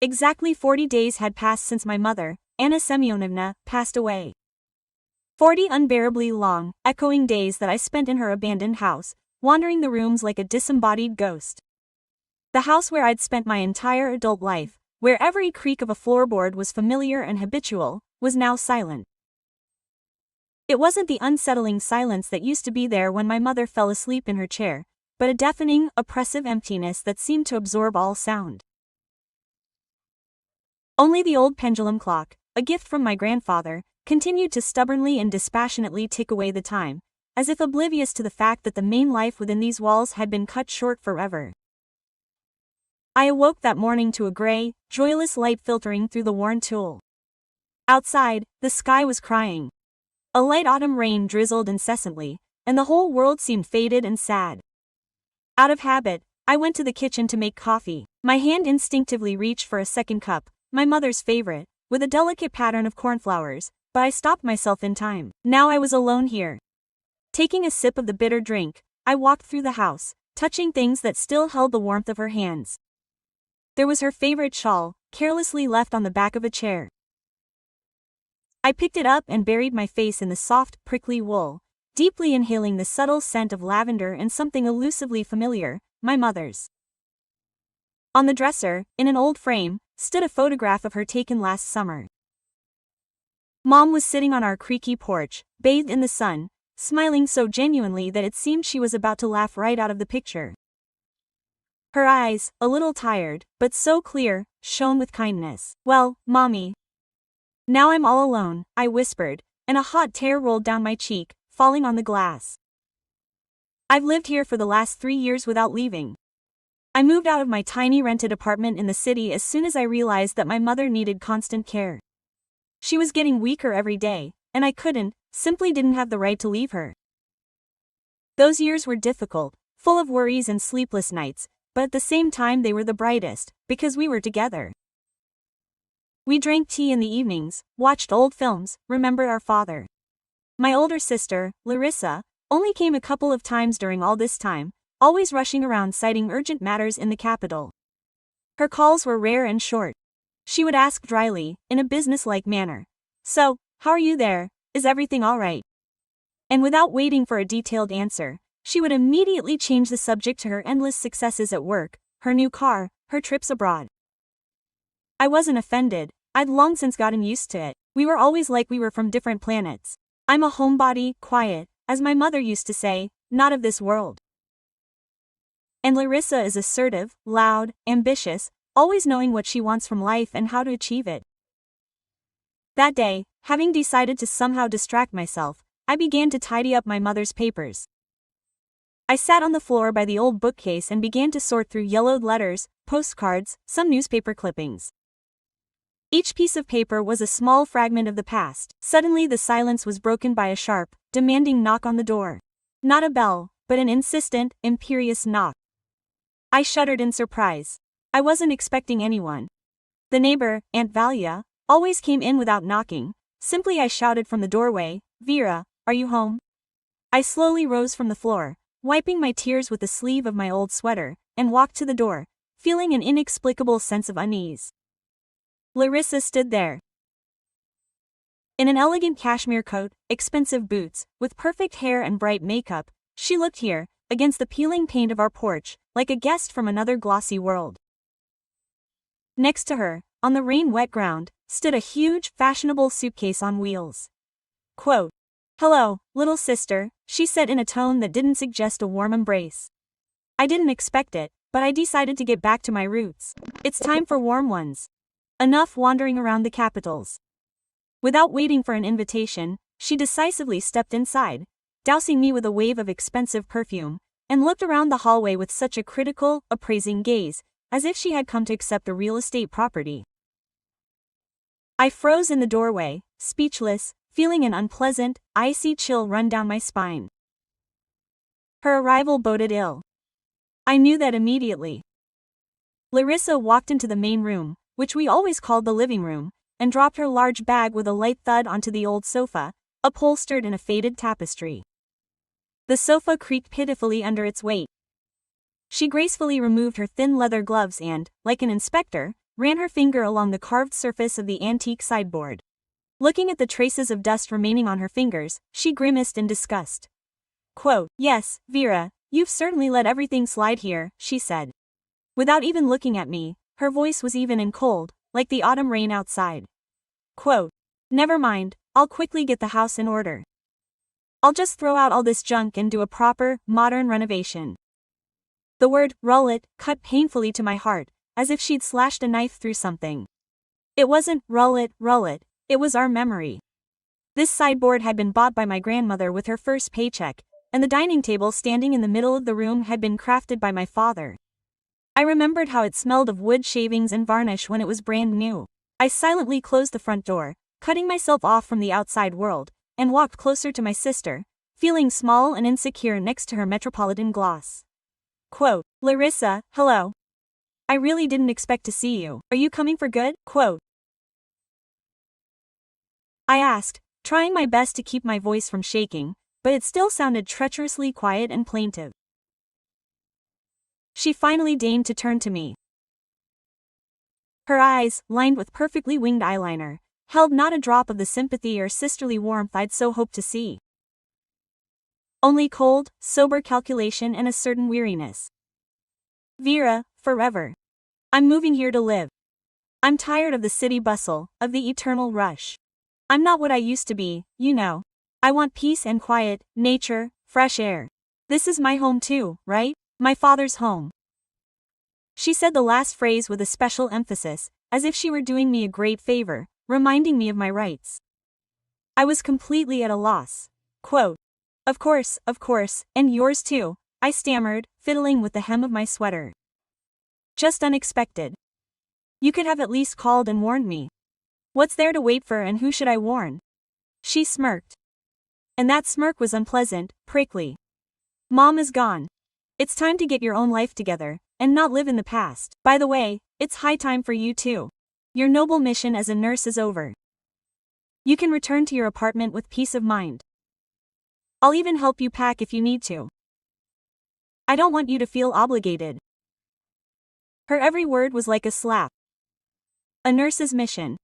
Exactly 40 days had passed since my mother, Anna Semyonovna, passed away. 40 unbearably long, echoing days that I spent in her abandoned house, wandering the rooms like a disembodied ghost. The house where I'd spent my entire adult life, where every creak of a floorboard was familiar and habitual, was now silent. It wasn't the unsettling silence that used to be there when my mother fell asleep in her chair, but a deafening, oppressive emptiness that seemed to absorb all sound. Only the old pendulum clock, a gift from my grandfather, continued to stubbornly and dispassionately tick away the time, as if oblivious to the fact that the main life within these walls had been cut short forever. I awoke that morning to a gray, joyless light filtering through the worn tulle. Outside, the sky was crying. A light autumn rain drizzled incessantly, and the whole world seemed faded and sad. Out of habit, I went to the kitchen to make coffee. My hand instinctively reached for a second cup, my mother's favorite, with a delicate pattern of cornflowers, but I stopped myself in time. Now I was alone here. Taking a sip of the bitter drink, I walked through the house, touching things that still held the warmth of her hands. There was her favorite shawl, carelessly left on the back of a chair. I picked it up and buried my face in the soft, prickly wool, deeply inhaling the subtle scent of lavender and something elusively familiar, my mother's. On the dresser, in an old frame, stood a photograph of her taken last summer. Mom was sitting on our creaky porch, bathed in the sun, smiling so genuinely that it seemed she was about to laugh right out of the picture. Her eyes, a little tired, but so clear, shone with kindness. "Well, Mommy. Now I'm all alone," I whispered, and a hot tear rolled down my cheek, falling on the glass. "I've lived here for the last 3 years without leaving. I moved out of my tiny rented apartment in the city as soon as I realized that my mother needed constant care. She was getting weaker every day, and I simply didn't have the right to leave her. Those years were difficult, full of worries and sleepless nights, but at the same time they were the brightest, because we were together. We drank tea in the evenings, watched old films, remembered our father. My older sister, Larissa, only came a couple of times during all this time, always rushing around citing urgent matters in the capital. Her calls were rare and short. She would ask dryly, in a business-like manner, "So, how are you there? Is everything all right?" And without waiting for a detailed answer, she would immediately change the subject to her endless successes at work, her new car, her trips abroad. I wasn't offended. I'd long since gotten used to it. We were always like we were from different planets. I'm a homebody, quiet, as my mother used to say, not of this world. And Larissa is assertive, loud, ambitious, always knowing what she wants from life and how to achieve it. That day, having decided to somehow distract myself, I began to tidy up my mother's papers. I sat on the floor by the old bookcase and began to sort through yellowed letters, postcards, some newspaper clippings. Each piece of paper was a small fragment of the past. Suddenly the silence was broken by a sharp, demanding knock on the door. Not a bell, but an insistent, imperious knock. I shuddered in surprise. I wasn't expecting anyone. The neighbor, Aunt Valia, always came in without knocking. Simply I shouted from the doorway, "Vera, are you home?" I slowly rose from the floor, wiping my tears with the sleeve of my old sweater, and walked to the door, feeling an inexplicable sense of unease. Larissa stood there. In an elegant cashmere coat, expensive boots, with perfect hair and bright makeup, she looked here, against the peeling paint of our porch, like a guest from another glossy world. Next to her, on the rain-wet ground, stood a huge, fashionable suitcase on wheels. Quote, "Hello, little sister," she said in a tone that didn't suggest a warm embrace. I didn't expect it, but I decided to get back to my roots. It's time for warm ones. Enough wandering around the capitals. Without waiting for an invitation, she decisively stepped inside, dousing me with a wave of expensive perfume, and looked around the hallway with such a critical, appraising gaze, as if she had come to accept a real estate property. I froze in the doorway, speechless, feeling an unpleasant, icy chill run down my spine. Her arrival boded ill. I knew that immediately. Larissa walked into the main room, which we always called the living room, and dropped her large bag with a light thud onto the old sofa, upholstered in a faded tapestry. The sofa creaked pitifully under its weight. She gracefully removed her thin leather gloves and, like an inspector, ran her finger along the carved surface of the antique sideboard. Looking at the traces of dust remaining on her fingers, she grimaced in disgust. Quote, "Yes, Vera, you've certainly let everything slide here," she said. Without even looking at me, her voice was even and cold, like the autumn rain outside. Quote, "Never mind, I'll quickly get the house in order. I'll just throw out all this junk and do a proper, modern renovation." The word, "rullet," cut painfully to my heart, as if she'd slashed a knife through something. It wasn't rullet, it was our memory. This sideboard had been bought by my grandmother with her first paycheck, and the dining table standing in the middle of the room had been crafted by my father. I remembered how it smelled of wood shavings and varnish when it was brand new. I silently closed the front door, cutting myself off from the outside world, and walked closer to my sister, feeling small and insecure next to her metropolitan gloss. Quote, "Larissa, hello. I really didn't expect to see you. Are you coming for good?" Quote. I asked, trying my best to keep my voice from shaking, but it still sounded treacherously quiet and plaintive. She finally deigned to turn to me. Her eyes, lined with perfectly winged eyeliner, held not a drop of the sympathy or sisterly warmth I'd so hoped to see. Only cold, sober calculation and a certain weariness. "Vera, forever. I'm moving here to live. I'm tired of the city bustle, of the eternal rush. I'm not what I used to be, you know. I want peace and quiet, nature, fresh air. This is my home too, right? My father's home." She said the last phrase with a special emphasis, as if she were doing me a great favor, reminding me of my rights. I was completely at a loss. Quote, of course, and yours too," I stammered, fiddling with the hem of my sweater. "Just unexpected. You could have at least called and warned me. What's there to wait for and who should I warn?" She smirked. And that smirk was unpleasant, prickly. "Mom is gone. It's time to get your own life together, and not live in the past. By the way, it's high time for you too. Your noble mission as a nurse is over. You can return to your apartment with peace of mind. I'll even help you pack if you need to. I don't want you to feel obligated." Her every word was like a slap. A nurse's mission.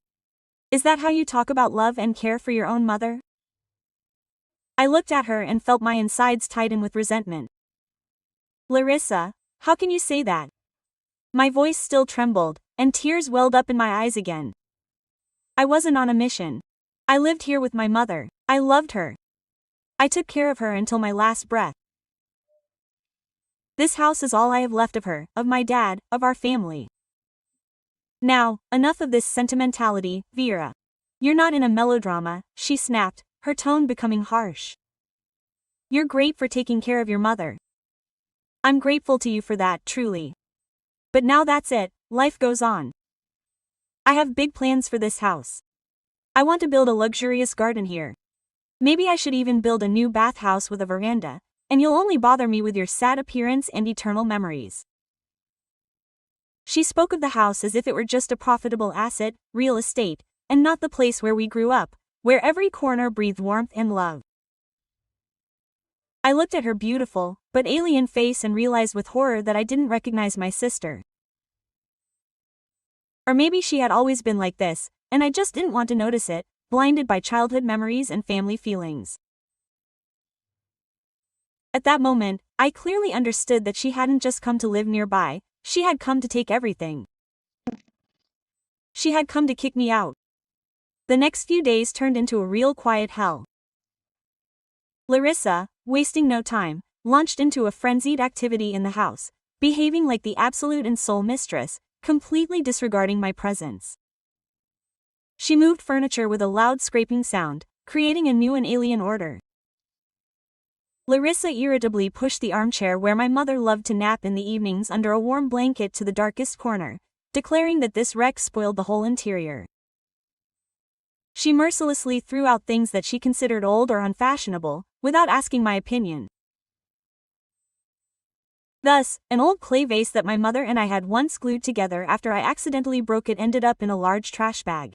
Is that how you talk about love and care for your own mother? I looked at her and felt my insides tighten with resentment. "Larissa, how can you say that?" My voice still trembled, and tears welled up in my eyes again. "I wasn't on a mission. I lived here with my mother. I loved her. I took care of her until my last breath. This house is all I have left of her, of my dad, of our family. Now, enough of this sentimentality, Vera. You're not in a melodrama," she snapped, her tone becoming harsh. "You're great for taking care of your mother. I'm grateful to you for that, truly. But now that's it, life goes on. I have big plans for this house. I want to build a luxurious garden here. Maybe I should even build a new bathhouse with a veranda, and you'll only bother me with your sad appearance and eternal memories." She spoke of the house as if it were just a profitable asset, real estate, and not the place where we grew up, where every corner breathed warmth and love. I looked at her beautiful, but alien face and realized with horror that I didn't recognize my sister. Or maybe she had always been like this, and I just didn't want to notice it, blinded by childhood memories and family feelings. At that moment, I clearly understood that she hadn't just come to live nearby, she had come to take everything. She had come to kick me out. The next few days turned into a real quiet hell. Larissa, wasting no time, launched into a frenzied activity in the house, behaving like the absolute and sole mistress, completely disregarding my presence. She moved furniture with a loud scraping sound, creating a new and alien order. Larissa irritably pushed the armchair where my mother loved to nap in the evenings under a warm blanket to the darkest corner, declaring that this wreck spoiled the whole interior. She mercilessly threw out things that she considered old or unfashionable, without asking my opinion. Thus, an old clay vase that my mother and I had once glued together after I accidentally broke it ended up in a large trash bag.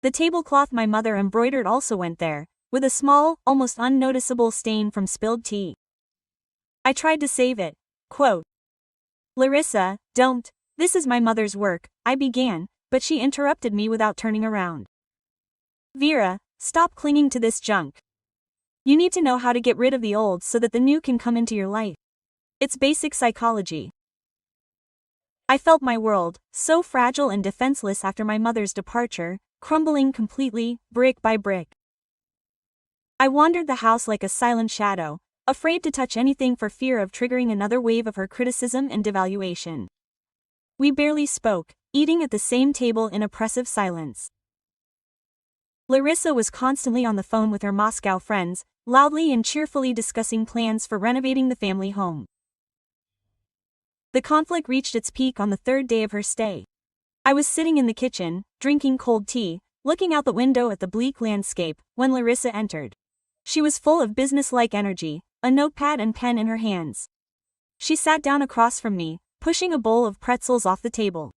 The tablecloth my mother embroidered also went there, with a small, almost unnoticeable stain from spilled tea. I tried to save it. Quote, "Larissa, don't. This is my mother's work, I began, but she interrupted me without turning around. Vera, stop clinging to this junk. You need to know how to get rid of the old so that the new can come into your life. It's basic psychology. I felt my world, so fragile and defenseless after my mother's departure, crumbling completely, brick by brick. I wandered the house like a silent shadow, afraid to touch anything for fear of triggering another wave of her criticism and devaluation. We barely spoke, eating at the same table in oppressive silence. Larissa was constantly on the phone with her Moscow friends, loudly and cheerfully discussing plans for renovating the family home. The conflict reached its peak on the third day of her stay. I was sitting in the kitchen, drinking cold tea, looking out the window at the bleak landscape, when Larissa entered. She was full of business-like energy, a notepad and pen in her hands. She sat down across from me, pushing a bowl of pretzels off the table.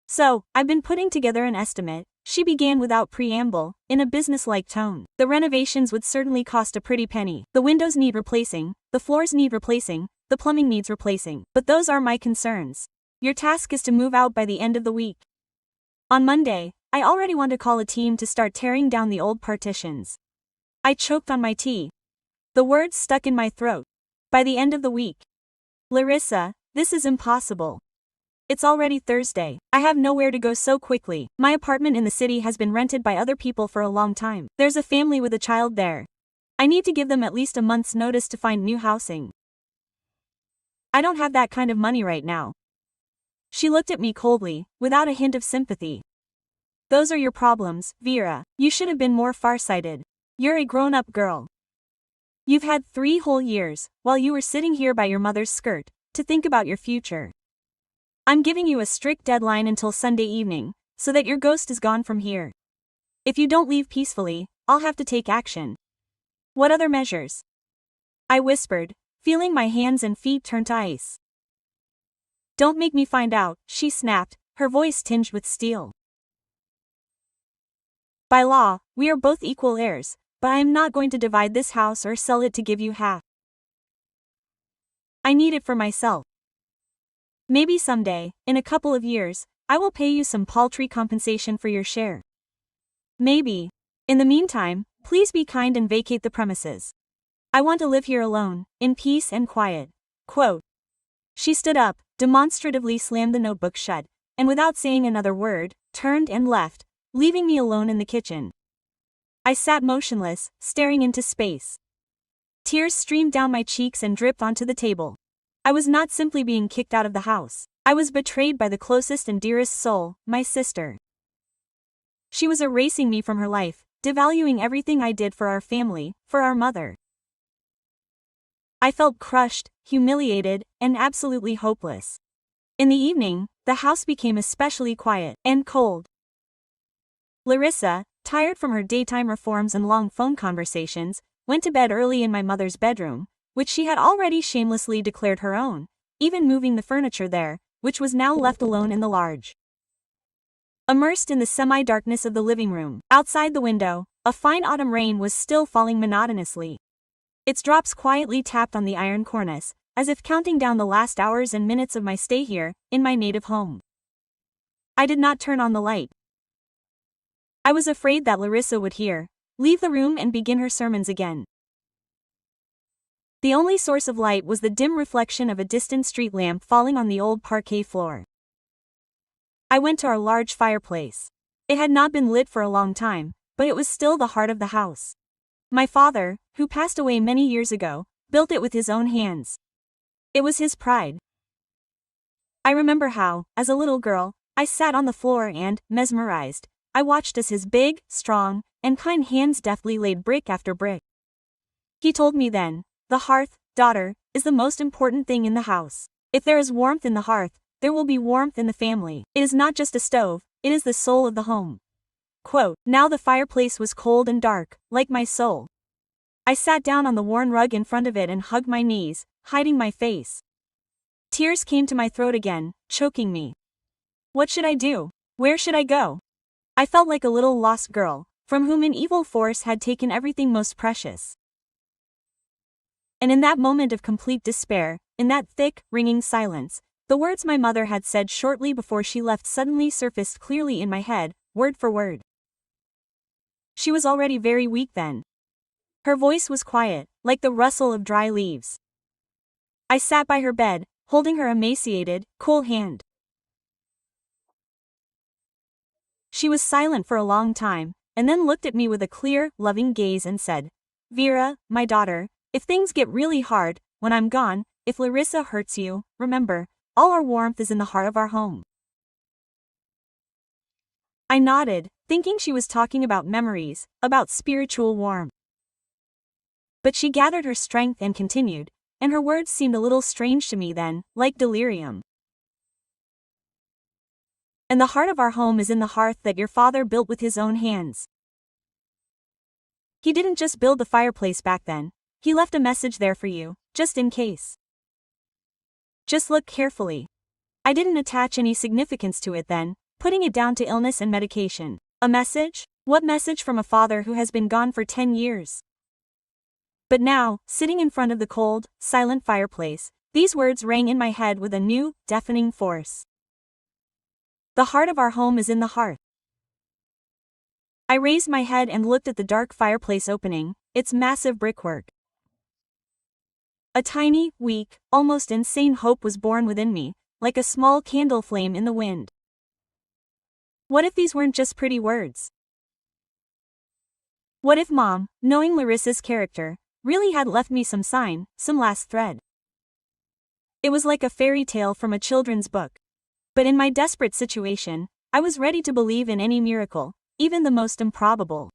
So, I've been putting together an estimate, she began without preamble, in a business-like tone. The renovations would certainly cost a pretty penny. The windows need replacing, the floors need replacing, the plumbing needs replacing. But those are my concerns. Your task is to move out by the end of the week. On Monday, I already want to call a team to start tearing down the old partitions. I choked on my tea. The words stuck in my throat. By the end of the week. Larissa, this is impossible. It's already Thursday. I have nowhere to go so quickly. My apartment in the city has been rented by other people for a long time. There's a family with a child there. I need to give them at least a month's notice to find new housing. I don't have that kind of money right now. She looked at me coldly, without a hint of sympathy. Those are your problems, Vera. You should have been more farsighted. You're a grown-up girl. You've had 3 whole years, while you were sitting here by your mother's skirt, to think about your future. I'm giving you a strict deadline until Sunday evening, so that your ghost is gone from here. If you don't leave peacefully, I'll have to take action. What other measures? I whispered, feeling my hands and feet turn to ice. Don't make me find out, she snapped, her voice tinged with steel. By law, we are both equal heirs, but I am not going to divide this house or sell it to give you half. I need it for myself. Maybe someday, in a couple of years, I will pay you some paltry compensation for your share. Maybe. In the meantime, please be kind and vacate the premises. I want to live here alone, in peace and quiet. Quote. She stood up, demonstratively slammed the notebook shut, and without saying another word, turned and left, leaving me alone in the kitchen. I sat motionless, staring into space. Tears streamed down my cheeks and dripped onto the table. I was not simply being kicked out of the house. I was betrayed by the closest and dearest soul, my sister. She was erasing me from her life, devaluing everything I did for our family, for our mother. I felt crushed, humiliated, and absolutely hopeless. In the evening, the house became especially quiet and cold. Larissa, tired from her daytime reforms and long phone conversations, went to bed early in my mother's bedroom, which she had already shamelessly declared her own, even moving the furniture there, which was now left alone in the large. Immersed in the semi-darkness of the living room, outside the window, a fine autumn rain was still falling monotonously. Its drops quietly tapped on the iron cornice, as if counting down the last hours and minutes of my stay here, in my native home. I did not turn on the light. I was afraid that Larissa would hear, leave the room and begin her sermons again. The only source of light was the dim reflection of a distant street lamp falling on the old parquet floor. I went to our large fireplace. It had not been lit for a long time, but it was still the heart of the house. My father, who passed away many years ago, built it with his own hands. It was his pride. I remember how, as a little girl, I sat on the floor and, mesmerized, I watched as his big, strong, and kind hands deftly laid brick after brick. He told me then, the hearth, daughter, is the most important thing in the house. If there is warmth in the hearth, there will be warmth in the family. It is not just a stove, it is the soul of the home. Quote, now the fireplace was cold and dark, like my soul. I sat down on the worn rug in front of it and hugged my knees, hiding my face. Tears came to my throat again, choking me. What should I do? Where should I go? I felt like a little lost girl, from whom an evil force had taken everything most precious. And in that moment of complete despair, in that thick, ringing silence, The words my mother had said shortly before she left suddenly surfaced clearly in my head, word for word. She was already very weak then. Her voice was quiet, like the rustle of dry leaves. I sat by her bed, holding her emaciated, cool hand. She was silent for a long time, and then looked at me with a clear, loving gaze and said, "Vera, my daughter, if things get really hard, when I'm gone, if Larissa hurts you, remember, all our warmth is in the heart of our home." I nodded, thinking she was talking about memories, about spiritual warmth. But she gathered her strength and continued, and her words seemed a little strange to me then, like delirium. "And the heart of our home is in the hearth that your father built with his own hands. He didn't just build the fireplace back then, he left a message there for you, just in case. Just look carefully." I didn't attach any significance to it then, putting it down to illness and medication. A message? What message from a father who has been gone for 10 years? But now, sitting in front of the cold, silent fireplace, these words rang in my head with a new, deafening force. The heart of our home is in the hearth. I raised my head and looked at the dark fireplace opening, its massive brickwork. A tiny, weak, almost insane hope was born within me, like a small candle flame in the wind. What if these weren't just pretty words? What if Mom, knowing Larissa's character, really had left me some sign, some last thread? It was like a fairy tale from a children's book. But in my desperate situation, I was ready to believe in any miracle, even the most improbable.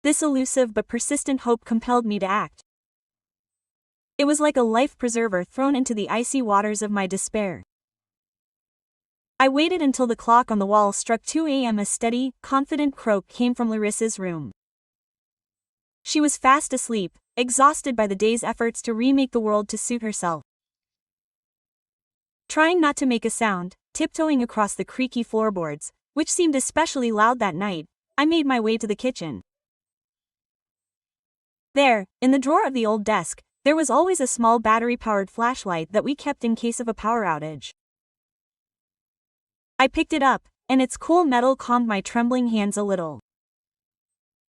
This elusive but persistent hope compelled me to act. It was like a life preserver thrown into the icy waters of my despair. I waited until the clock on the wall struck 2 a.m. A steady, confident croak came from Larissa's room. She was fast asleep, exhausted by the day's efforts to remake the world to suit herself. Trying not to make a sound, tiptoeing across the creaky floorboards, which seemed especially loud that night, I made my way to the kitchen. There, in the drawer of the old desk, there was always a small battery-powered flashlight that we kept in case of a power outage. I picked it up, and its cool metal calmed my trembling hands a little.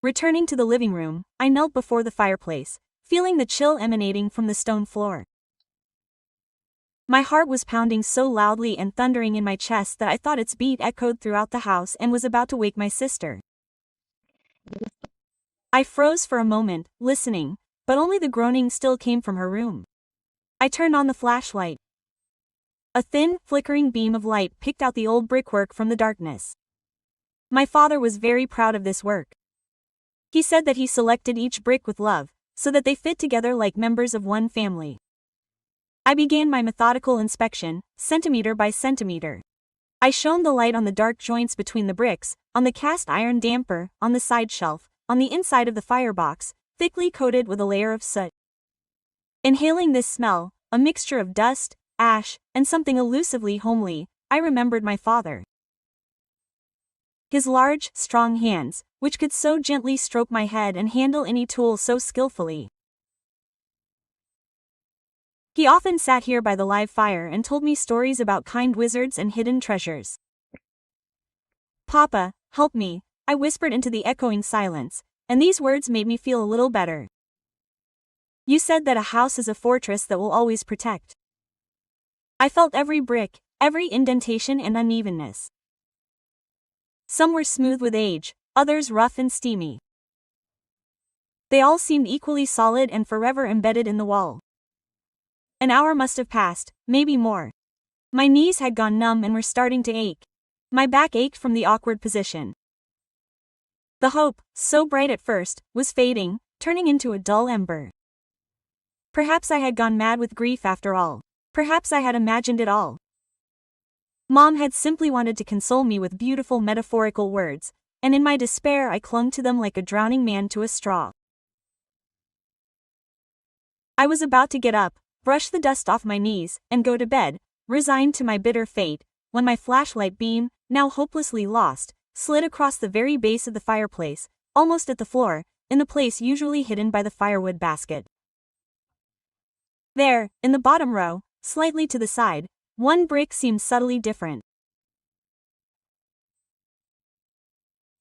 Returning to the living room, I knelt before the fireplace, feeling the chill emanating from the stone floor. My heart was pounding so loudly and thundering in my chest that I thought its beat echoed throughout the house and was about to wake my sister. I froze for a moment, listening, but only the groaning still came from her room. I turned on the flashlight. A thin, flickering beam of light picked out the old brickwork from the darkness. My father was very proud of this work. He said that he selected each brick with love, so that they fit together like members of one family. I began my methodical inspection, centimeter by centimeter. I shone the light on the dark joints between the bricks, on the cast iron damper, on the side shelf, on the inside of the firebox, thickly coated with a layer of soot. Inhaling this smell, a mixture of dust, ash, and something elusively homely, I remembered my father. His large, strong hands, which could so gently stroke my head and handle any tool so skillfully. He often sat here by the live fire and told me stories about kind wizards and hidden treasures. "Papa, help me," I whispered into the echoing silence, and these words made me feel a little better. "You said that a house is a fortress that will always protect." I felt every brick, every indentation and unevenness. Some were smooth with age, others rough and steamy. They all seemed equally solid and forever embedded in the wall. An hour must have passed, maybe more. My knees had gone numb and were starting to ache. My back ached from the awkward position. The hope, so bright at first, was fading, turning into a dull ember. Perhaps I had gone mad with grief after all. Perhaps I had imagined it all. Mom had simply wanted to console me with beautiful metaphorical words, and in my despair I clung to them like a drowning man to a straw. I was about to get up, brush the dust off my knees, and go to bed, resigned to my bitter fate, when my flashlight beam, now hopelessly lost, slid across the very base of the fireplace, almost at the floor, in the place usually hidden by the firewood basket. There, in the bottom row, slightly to the side, one brick seemed subtly different.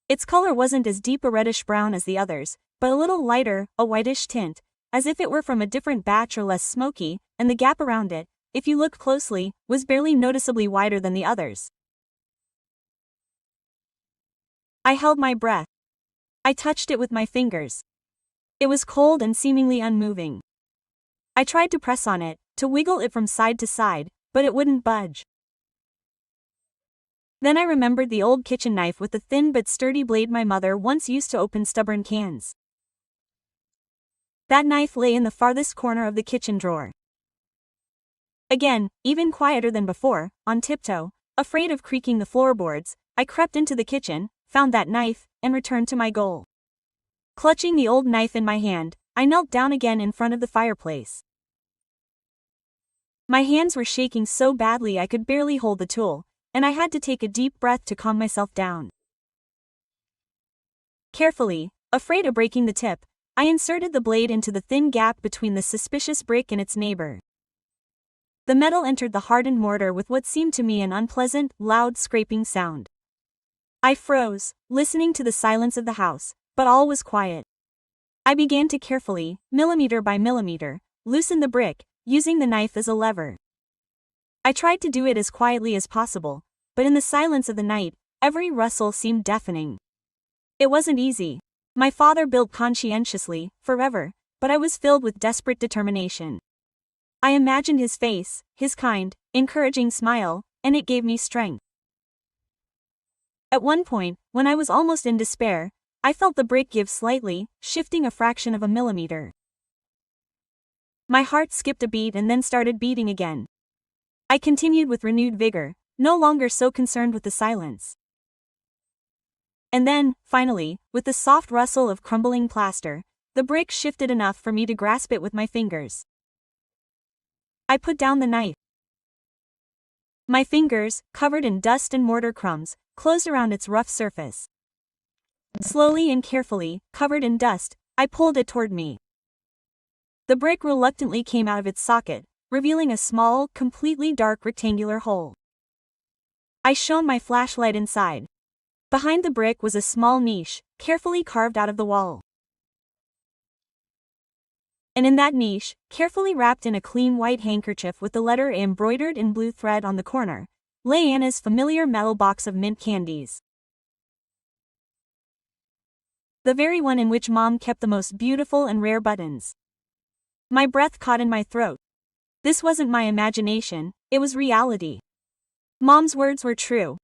Its color wasn't as deep a reddish-brown as the others, but a little lighter, a whitish tint, as if it were from a different batch or less smoky, and the gap around it, if you looked closely, was barely noticeably wider than the others. I held my breath. I touched it with my fingers. It was cold and seemingly unmoving. I tried to press on it, to wiggle it from side to side, but it wouldn't budge. Then I remembered the old kitchen knife with the thin but sturdy blade my mother once used to open stubborn cans. That knife lay in the farthest corner of the kitchen drawer. Again, even quieter than before, on tiptoe, afraid of creaking the floorboards, I crept into the kitchen, found that knife, and returned to my goal. Clutching the old knife in my hand, I knelt down again in front of the fireplace. My hands were shaking so badly I could barely hold the tool, and I had to take a deep breath to calm myself down. Carefully, afraid of breaking the tip, I inserted the blade into the thin gap between the suspicious brick and its neighbor. The metal entered the hardened mortar with what seemed to me an unpleasant, loud scraping sound. I froze, listening to the silence of the house, but all was quiet. I began to carefully, millimeter by millimeter, loosen the brick, using the knife as a lever. I tried to do it as quietly as possible, but in the silence of the night, every rustle seemed deafening. It wasn't easy. My father built conscientiously, forever, but I was filled with desperate determination. I imagined his face, his kind, encouraging smile, and it gave me strength. At one point, when I was almost in despair, I felt the brick give slightly, shifting a fraction of a millimeter. My heart skipped a beat and then started beating again. I continued with renewed vigor, no longer so concerned with the silence. And then, finally, with the soft rustle of crumbling plaster, the brick shifted enough for me to grasp it with my fingers. I put down the knife. My fingers, covered in dust and mortar crumbs, closed around its rough surface. Slowly and carefully, covered in dust, I pulled it toward me. The brick reluctantly came out of its socket, revealing a small, completely dark rectangular hole. I shone my flashlight inside. Behind the brick was a small niche, carefully carved out of the wall. And in that niche, carefully wrapped in a clean white handkerchief with the letter A embroidered in blue thread on the corner, lay Anna's familiar metal box of mint candies. The very one in which Mom kept the most beautiful and rare buttons. My breath caught in my throat. This wasn't my imagination, it was reality. Mom's words were true.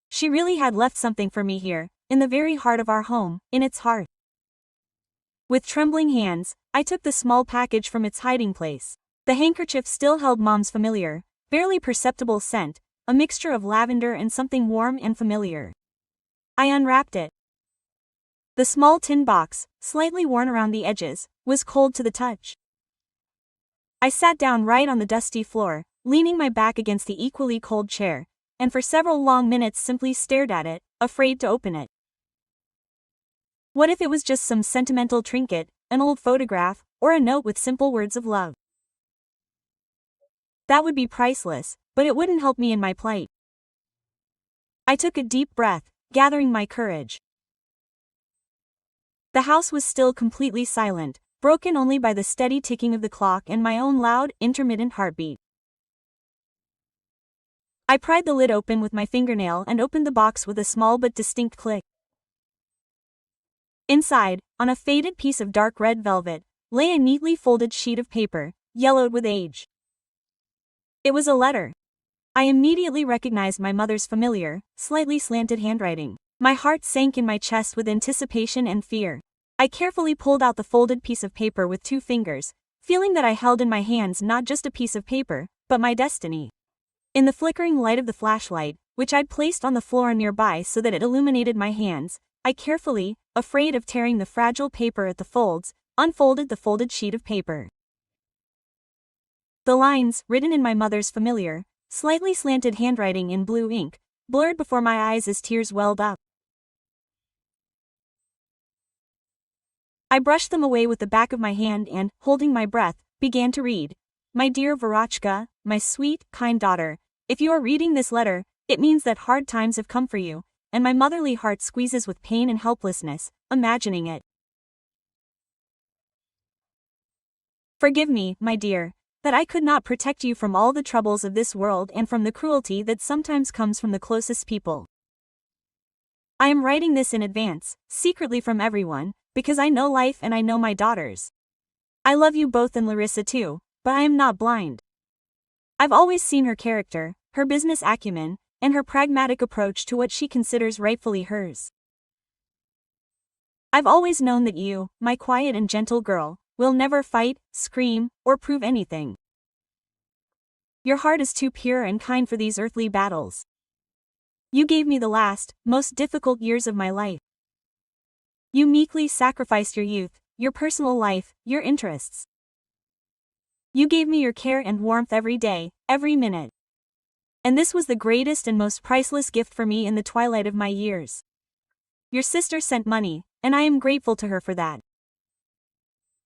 She really had left something for me here, in the very heart of our home, in its heart. With trembling hands, I took the small package from its hiding place. The handkerchief still held Mom's familiar, barely perceptible scent, a mixture of lavender and something warm and familiar. I unwrapped it. The small tin box, slightly worn around the edges, was cold to the touch. I sat down right on the dusty floor, leaning my back against the equally cold chair, and for several long minutes simply stared at it, afraid to open it. What if it was just some sentimental trinket, an old photograph, or a note with simple words of love? That would be priceless, but it wouldn't help me in my plight. I took a deep breath, gathering my courage. The house was still completely silent, broken only by the steady ticking of the clock and my own loud, intermittent heartbeat. I pried the lid open with my fingernail and opened the box with a small but distinct click. Inside, on a faded piece of dark red velvet, lay a neatly folded sheet of paper, yellowed with age. It was a letter. I immediately recognized my mother's familiar, slightly slanted handwriting. My heart sank in my chest with anticipation and fear. I carefully pulled out the folded piece of paper with 2 fingers, feeling that I held in my hands not just a piece of paper, but my destiny. In the flickering light of the flashlight, which I'd placed on the floor nearby so that it illuminated my hands, I carefully, afraid of tearing the fragile paper at the folds, unfolded the folded sheet of paper. The lines, written in my mother's familiar, slightly slanted handwriting in blue ink, blurred before my eyes as tears welled up. I brushed them away with the back of my hand and, holding my breath, began to read. my dear Verachka, my sweet, kind daughter, if you are reading this letter, it means that hard times have come for you, and my motherly heart squeezes with pain and helplessness, imagining it. Forgive me, my dear, that I could not protect you from all the troubles of this world and from the cruelty that sometimes comes from the closest people. I am writing this in advance, secretly from everyone, because I know life and I know my daughters. I love you both and Larissa too, but I am not blind. I've always seen her character, her business acumen, and her pragmatic approach to what she considers rightfully hers. I've always known that you, my quiet and gentle girl, will never fight, scream, or prove anything. Your heart is too pure and kind for these earthly battles. You gave me the last, most difficult years of my life. You meekly sacrificed your youth, your personal life, your interests. You gave me your care and warmth every day, every minute. And this was the greatest and most priceless gift for me in the twilight of my years. Your sister sent money, and I am grateful to her for that.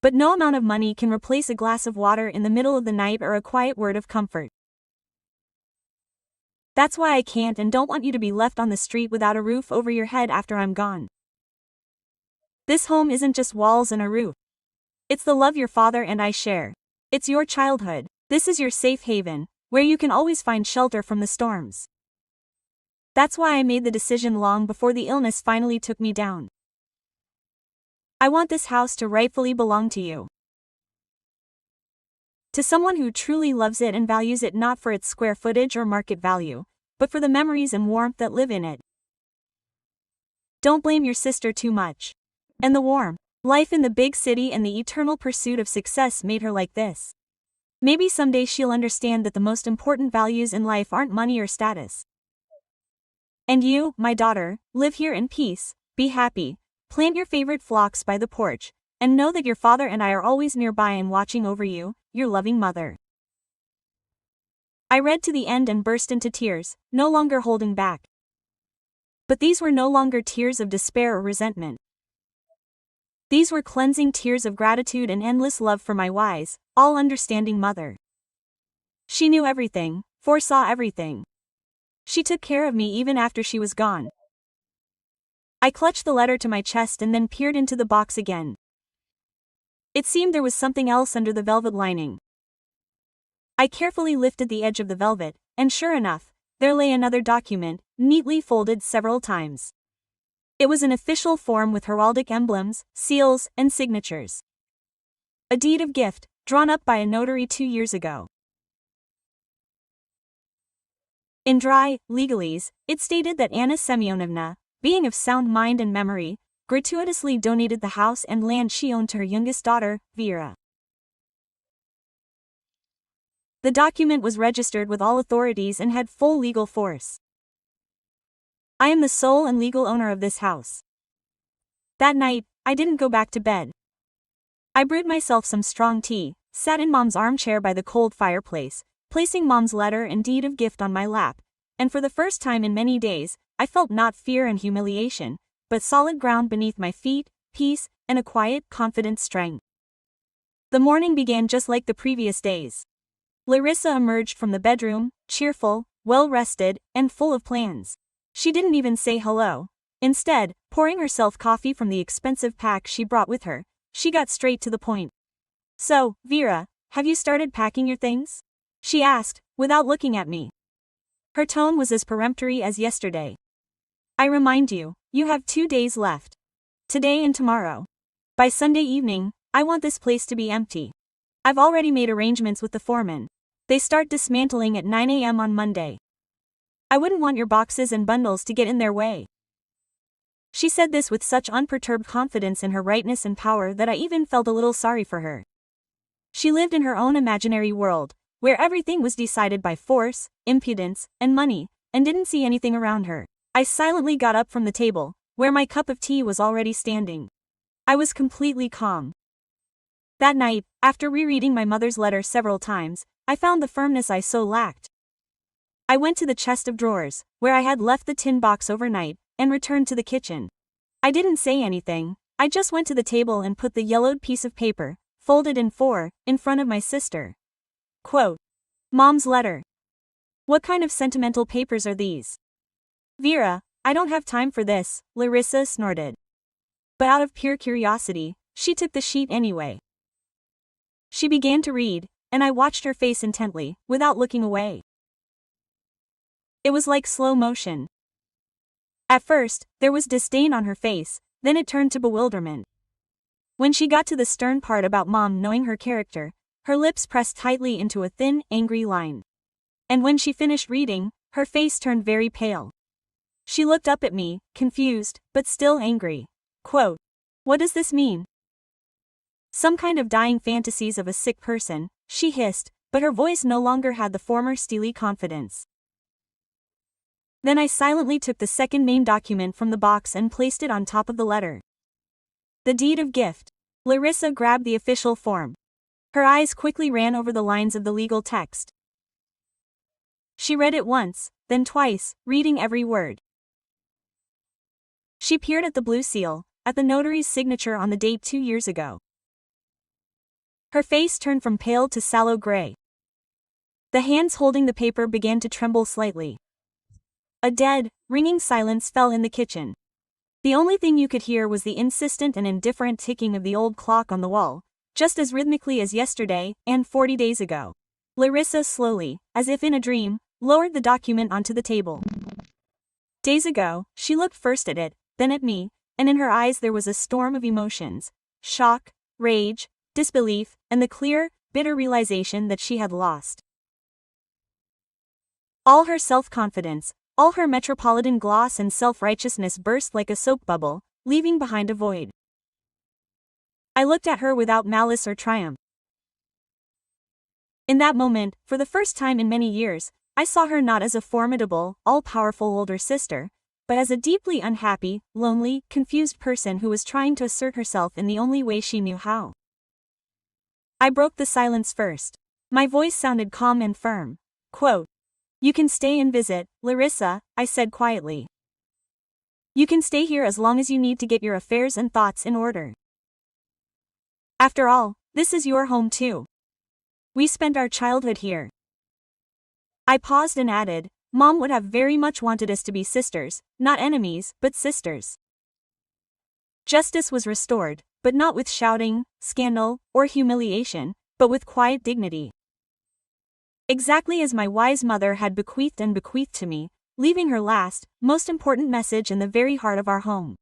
But no amount of money can replace a glass of water in the middle of the night or a quiet word of comfort. That's why I can't and don't want you to be left on the street without a roof over your head after I'm gone. This home isn't just walls and a roof. It's the love your father and I share. It's your childhood. This is your safe haven, where you can always find shelter from the storms. That's why I made the decision long before the illness finally took me down. I want this house to rightfully belong to you. To someone who truly loves it and values it not for its square footage or market value, but for the memories and warmth that live in it. Don't blame your sister too much. And the warm life in the big city and the eternal pursuit of success made her like this. Maybe someday she'll understand that the most important values in life aren't money or status. And you, my daughter, live here in peace, be happy, plant your favorite phlox by the porch, and know that your father and I are always nearby and watching over you, your loving mother. I read to the end and burst into tears, no longer holding back. But these were no longer tears of despair or resentment. These were cleansing tears of gratitude and endless love for my wise, all-understanding mother. She knew everything, foresaw everything. She took care of me even after she was gone. I clutched the letter to my chest and then peered into the box again. It seemed there was something else under the velvet lining. I carefully lifted the edge of the velvet, and sure enough, there lay another document, neatly folded several times. It was an official form with heraldic emblems, seals, and signatures. A deed of gift, drawn up by a notary 2 years ago. In dry legalese, it stated that Anna Semyonovna, being of sound mind and memory, gratuitously donated the house and land she owned to her youngest daughter, Vera. The document was registered with all authorities and had full legal force. I am the sole and legal owner of this house. That night, I didn't go back to bed. I brewed myself some strong tea, sat in Mom's armchair by the cold fireplace, placing Mom's letter and deed of gift on my lap, and for the first time in many days, I felt not fear and humiliation, but solid ground beneath my feet, peace, and a quiet, confident strength. The morning began just like the previous days. Larissa emerged from the bedroom, cheerful, well-rested, and full of plans. She didn't even say hello. Instead, pouring herself coffee from the expensive pack she brought with her, she got straight to the point. "So, Vera, have you started packing your things?" she asked, without looking at me. Her tone was as peremptory as yesterday. "I remind you, you have 2 days left. Today and tomorrow. By Sunday evening, I want this place to be empty. I've already made arrangements with the foreman. They start dismantling at 9 a.m. on Monday. I wouldn't want your boxes and bundles to get in their way." She said this with such unperturbed confidence in her rightness and power that I even felt a little sorry for her. She lived in her own imaginary world, where everything was decided by force, impudence, and money, and didn't see anything around her. I silently got up from the table, where my cup of tea was already standing. I was completely calm. That night, after rereading my mother's letter several times, I found the firmness I so lacked. I went to the chest of drawers, where I had left the tin box overnight, and returned to the kitchen. I didn't say anything, I just went to the table and put the yellowed piece of paper, folded in 4, in front of my sister. Quote. Mom's letter. What kind of sentimental papers are these? Vera, I don't have time for this, Larissa snorted. But out of pure curiosity, she took the sheet anyway. She began to read, and I watched her face intently, without looking away. It was like slow motion. At first, there was disdain on her face, then it turned to bewilderment. When she got to the stern part about Mom knowing her character, her lips pressed tightly into a thin, angry line. And when she finished reading, her face turned very pale. She looked up at me, confused, but still angry. Quote. What does this mean? Some kind of dying fantasies of a sick person, she hissed, but her voice no longer had the former steely confidence. Then I silently took the second main document from the box and placed it on top of the letter. The deed of gift. Larissa grabbed the official form. Her eyes quickly ran over the lines of the legal text. She read it once, then twice, reading every word. She peered at the blue seal, at the notary's signature on the date 2 years ago. Her face turned from pale to sallow gray. The hands holding the paper began to tremble slightly. A dead, ringing silence fell in the kitchen. The only thing you could hear was the insistent and indifferent ticking of the old clock on the wall, just as rhythmically as yesterday and 40 days ago. Larissa slowly, as if in a dream, lowered the document onto the table. Days ago, she looked first at it, then at me, and in her eyes there was a storm of emotions: shock, rage, disbelief, and the clear, bitter realization that she had lost all her self-confidence. All her metropolitan gloss and self-righteousness burst like a soap bubble, leaving behind a void. I looked at her without malice or triumph. In that moment, for the first time in many years, I saw her not as a formidable, all-powerful older sister, but as a deeply unhappy, lonely, confused person who was trying to assert herself in the only way she knew how. I broke the silence first. My voice sounded calm and firm. Quote. You can stay and visit, Larissa, I said quietly. You can stay here as long as you need to get your affairs and thoughts in order. After all, this is your home too. We spent our childhood here. I paused and added, Mom would have very much wanted us to be sisters, not enemies, but sisters. Justice was restored, but not with shouting, scandal, or humiliation, but with quiet dignity. Exactly as my wise mother had bequeathed to me, leaving her last, most important message in the very heart of our home.